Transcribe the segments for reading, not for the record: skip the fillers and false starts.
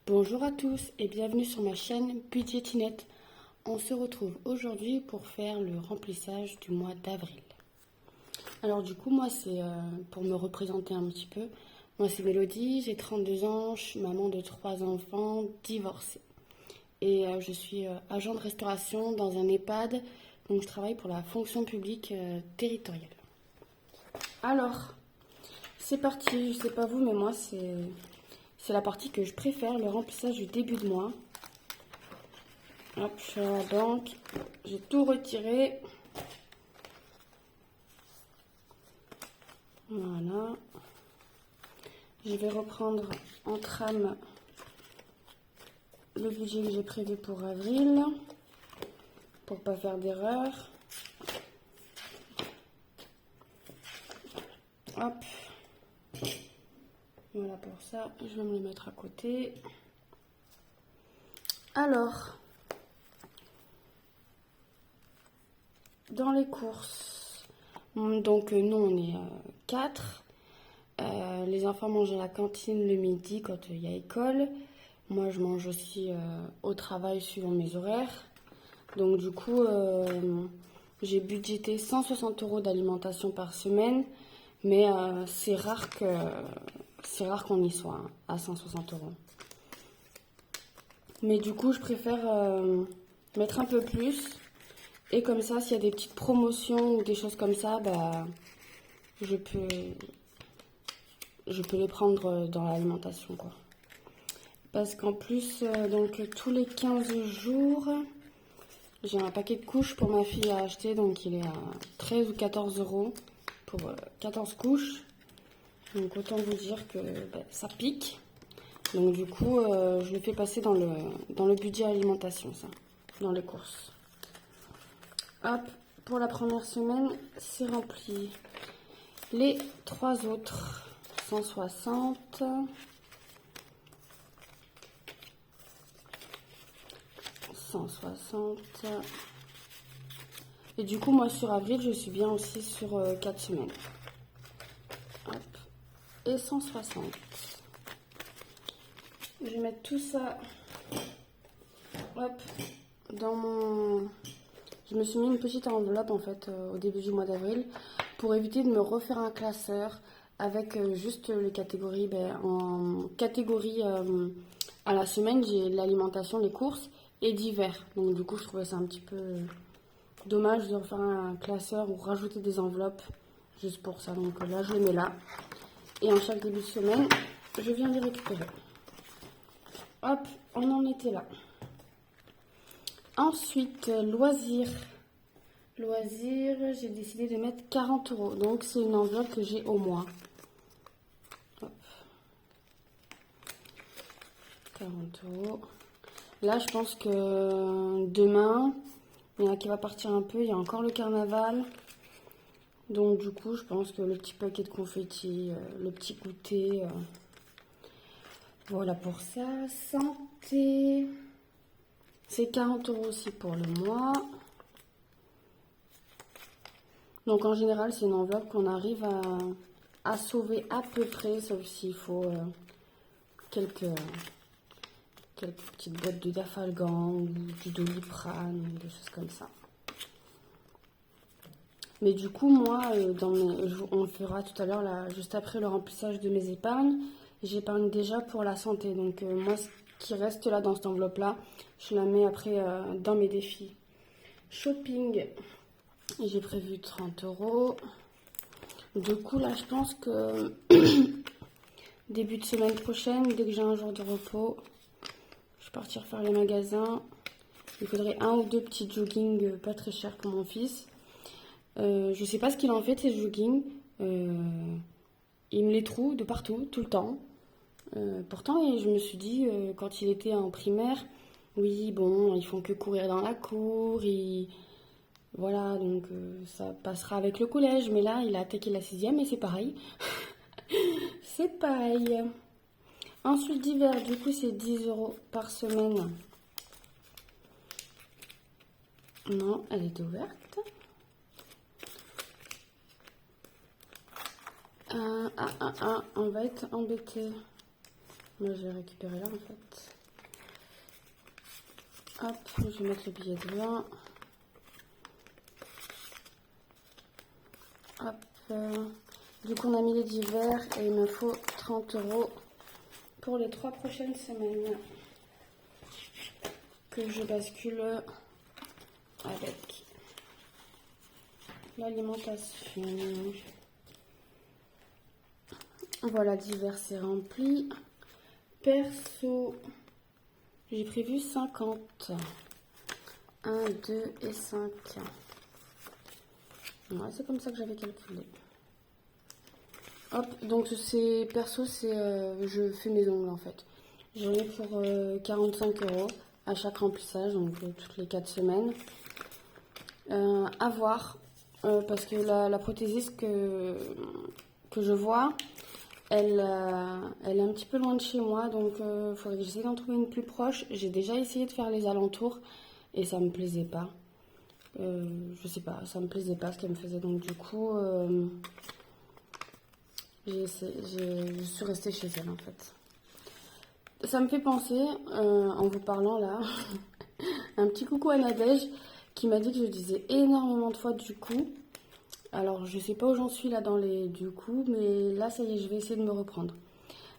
Bonjour à tous et bienvenue sur ma chaîne Budgetinette. On se retrouve aujourd'hui pour faire le remplissage du mois d'avril. Alors du coup, moi c'est pour me représenter un petit peu. Moi c'est Mélodie, j'ai 32 ans, je suis maman de 3 enfants, divorcée. Et je suis agent de restauration dans un EHPAD, donc je travaille pour la fonction publique territoriale. Alors, c'est parti, je sais pas vous, mais moi c'est la partie que je préfère, le remplissage du début de mois. Hop, je suis à la banque, j'ai tout retiré. Voilà. Je vais reprendre en trame le budget que j'ai prévu pour avril, pour pas faire d'erreur. Hop. Voilà pour ça, je vais me le mettre à côté. Alors, dans les courses, donc nous on est 4. Les enfants mangent à la cantine le midi quand il y a école. Moi je mange aussi au travail suivant mes horaires. Donc du coup, j'ai budgété 160 € d'alimentation par semaine. Mais c'est rare qu'on y soit hein, à 160 €. Mais du coup, je préfère mettre un peu plus. Et comme ça, s'il y a des petites promotions ou des choses comme ça, bah, je peux les prendre dans l'alimentation, quoi. Parce qu'en plus, donc tous les 15 jours, j'ai un paquet de couches pour ma fille à acheter. Donc il est à 13 ou 14 € pour 14 couches. Donc autant vous dire que ça pique. Donc du coup, je le fais passer dans le budget alimentation, ça, dans les courses. Hop, pour la première semaine, c'est rempli. Les 3 autres, 160. 160. Et du coup, moi, sur avril, je suis bien aussi sur 4 semaines. Hop. Et 160. Je vais mettre tout ça, hop, dans mon... Je me suis mis une petite enveloppe, en fait, au début du mois d'avril, pour éviter de me refaire un classeur avec juste les catégories. En catégorie à la semaine, j'ai l'alimentation, les courses et divers. Donc du coup, je trouvais ça un petit peu dommage de refaire un classeur ou rajouter des enveloppes juste pour ça. Donc là, je les mets là. Et en chaque début de semaine, je viens les récupérer. Hop, on en était là. Ensuite, loisirs. Loisirs, j'ai décidé de mettre 40 €. Donc, c'est une enveloppe que j'ai au mois. Hop. 40 €. Là, je pense que demain, il y en a qui va partir un peu. Il y a encore le carnaval. Donc, du coup, je pense que le petit paquet de confettis, le petit goûter... Voilà pour ça. Santé. C'est 40 € aussi pour le mois. Donc en général, c'est une enveloppe qu'on arrive à sauver à peu près, sauf s'il faut quelques petites boîtes de Dafalgan ou du Doliprane, des choses comme ça. Mais du coup, moi, on le fera tout à l'heure, là, juste après le remplissage de mes épargnes. J'épargne déjà pour la santé. Donc moi, ce qui reste là dans cette enveloppe-là, je la mets après dans mes défis. Shopping, j'ai prévu 30 €. Du coup, là, je pense que début de semaine prochaine, dès que j'ai un jour de repos, je vais partir faire les magasins. Il faudrait 1 ou 2 petits joggings pas très chers pour mon fils. Je sais pas ce qu'il en fait de ces joggings. Il me les trouve de partout, tout le temps. Pourtant, je me suis dit, quand il était en primaire, oui, bon, ils font que courir dans la cour. Voilà, donc ça passera avec le collège. Mais là, il a attaqué la 6e et c'est pareil. C'est pareil. Ensuite, divers, du coup, c'est 10 € par semaine. Non, elle est ouverte. On va être embêté. Moi, je vais récupérer là, en fait. Hop, je vais mettre le billet de 20. Hop. Du coup, on a mis les divers et il me faut 30 € pour les 3 prochaines semaines que je bascule avec l'alimentation. Voilà, divers c'est rempli. Perso, j'ai prévu 50. 1, 2 et 5. Ouais, c'est comme ça que j'avais calculé. Hop, donc c'est perso, c'est je fais mes ongles en fait. J'en ai pour 45 € à chaque remplissage, donc toutes les 4 semaines. À voir, parce que la prothésiste que je vois, elle est un petit peu loin de chez moi, donc il faudrait que j'essaie d'en trouver une plus proche. J'ai déjà essayé de faire les alentours et ça me plaisait pas. Je sais pas, ça me plaisait pas ce qu'elle me faisait, donc du coup, je suis restée chez elle en fait. Ça me fait penser, en vous parlant là, un petit coucou à Nadège qui m'a dit que je disais énormément de fois du coup. Alors je sais pas où j'en suis là dans les du coup, mais là ça y est, je vais essayer de me reprendre.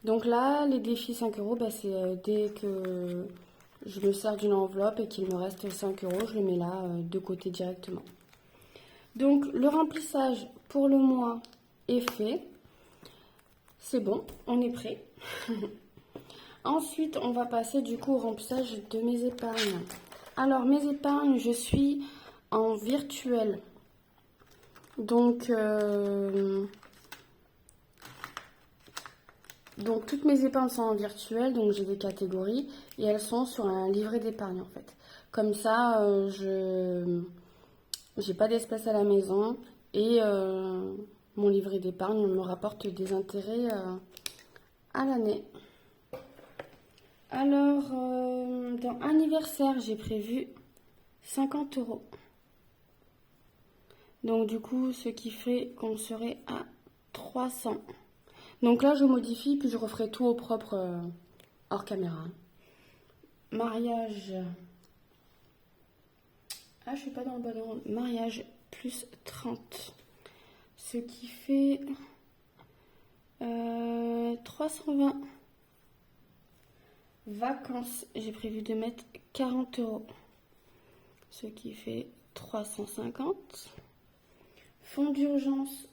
Donc là, les défis 5 €, bah, c'est dès que je me sers d'une enveloppe et qu'il me reste 5 €, je le mets là de côté directement. Donc le remplissage pour le mois est fait. C'est bon, on est prêt. Ensuite, on va passer du coup au remplissage de mes épargnes. Alors, mes épargnes, je suis en virtuel. Donc toutes mes épargnes sont en virtuel, donc j'ai des catégories et elles sont sur un livret d'épargne en fait. Comme ça, je j'ai pas d'espèces à la maison et mon livret d'épargne me rapporte des intérêts à l'année. Alors, dans anniversaire, j'ai prévu 50 €. Donc du coup, ce qui fait qu'on serait à 300. Donc là, je modifie, puis je referai tout au propre hors caméra. Mariage. Ah, je suis pas dans le bon ordre. Mariage plus 30. Ce qui fait 320. Vacances, j'ai prévu de mettre 40 €. Ce qui fait 350. Fonds d'urgence,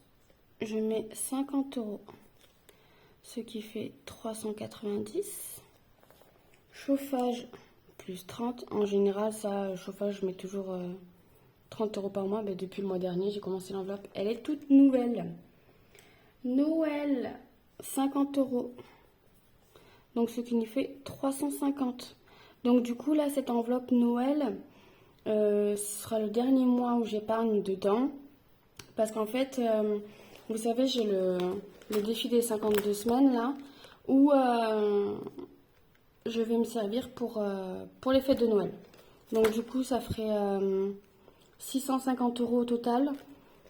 je mets 50 €. Ce qui fait 390. Chauffage, plus 30. En général, ça, chauffage, je mets toujours 30 € par mois. Ben, depuis le mois dernier, j'ai commencé l'enveloppe. Elle est toute nouvelle. Noël, 50 €. Donc, ce qui nous fait 350. Donc, du coup, là, cette enveloppe Noël, ce sera le dernier mois où j'épargne dedans. Parce qu'en fait, vous savez, j'ai le défi des 52 semaines, là, où je vais me servir pour les fêtes de Noël. Donc, du coup, ça ferait 650 € au total,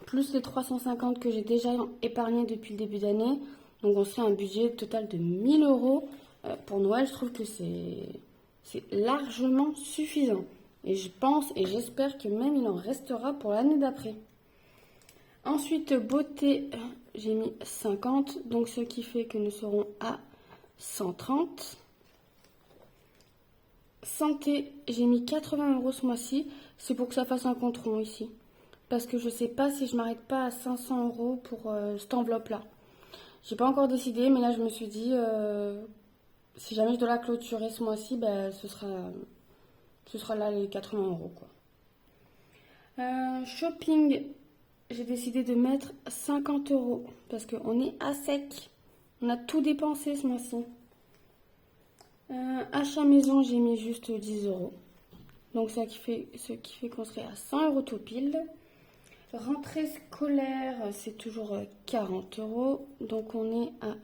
plus les 350 que j'ai déjà épargnés depuis le début d'année. Donc, on serait un budget total de 1000 € pour Noël. Je trouve que c'est largement suffisant. Et je pense et j'espère que même il en restera pour l'année d'après. Ensuite, beauté, j'ai mis 50, donc ce qui fait que nous serons à 130. Santé, j'ai mis 80 € ce mois-ci. C'est pour que ça fasse un compte rond ici. Parce que je sais pas si je m'arrête pas à 500 € pour cette enveloppe-là. J'ai pas encore décidé, mais là je me suis dit, si jamais je dois la clôturer ce mois-ci, ben, ce sera là les 80 € quoi. Shopping, j'ai décidé de mettre 50 € parce qu'on est à sec. On a tout dépensé ce mois-ci. Achat maison, j'ai mis juste 10 €. Donc ce qui fait qu'on serait à 100 € tout pile. Rentrée scolaire, c'est toujours 40 €. Donc on est à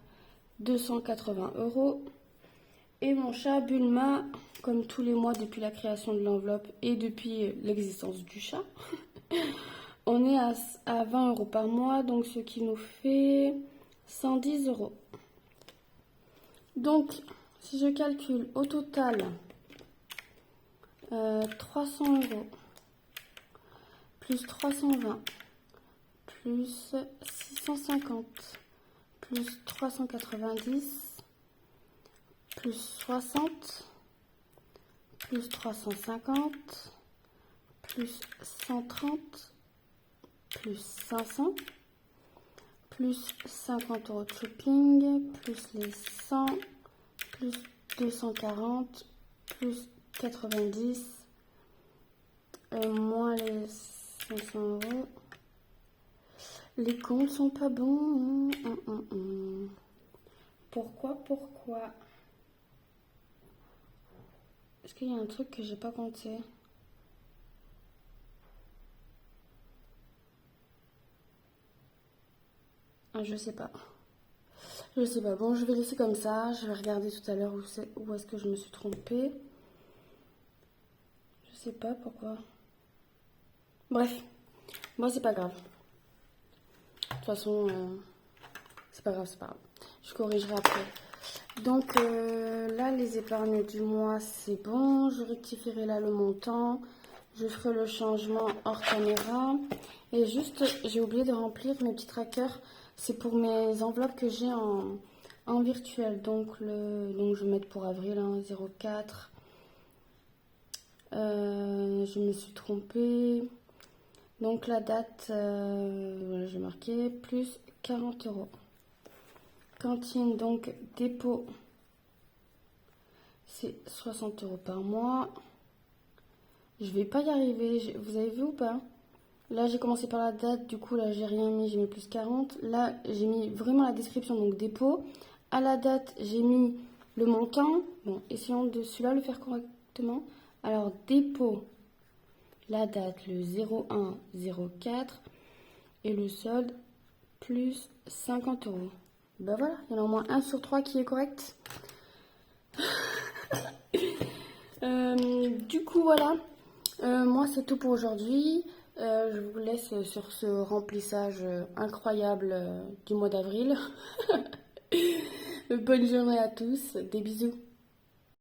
280 €. Et mon chat Bulma, comme tous les mois depuis la création de l'enveloppe et depuis l'existence du chat, on est à 20 € par mois, donc ce qui nous fait 110 €. Donc, si je calcule au total 300 € plus 320 plus 650 plus 390 plus 60 plus 350 plus 130 plus 500 plus 50 € de shopping plus les 100 plus 240 plus 90 moins les 500 €. Les comptes sont pas bons. Pourquoi? Est-ce qu'il y a un truc que j'ai pas compté? Ah, je sais pas. Bon, je vais laisser comme ça. Je vais regarder tout à l'heure où est-ce que je me suis trompée. Je sais pas pourquoi. Bref, moi c'est pas grave. De toute façon, c'est pas grave. Je corrigerai après. Donc là, les épargnes du mois, c'est bon. Je rectifierai là le montant. Je ferai le changement hors caméra. Et juste, j'ai oublié de remplir mes petits trackers. C'est pour mes enveloppes que j'ai en virtuel. Donc je vais mettre pour avril, 04. Je me suis trompée. Donc la date, voilà, j'ai marqué plus 40 €. Cantine, donc dépôt, c'est 60 € par mois. Je vais pas y arriver, vous avez vu ou pas? Là j'ai commencé par la date, du coup là j'ai rien mis, j'ai mis plus 40. Là j'ai mis vraiment la description, donc dépôt. À la date j'ai mis le montant. Bon, essayons de celui-là le faire correctement. Alors dépôt, la date le 01/04 et le solde plus 50 €. Ben voilà, il y en a au moins 1 sur 3 qui est correct. Du coup voilà, moi c'est tout pour aujourd'hui. Je vous laisse sur ce remplissage incroyable du mois d'avril. Bonne journée à tous, des bisous.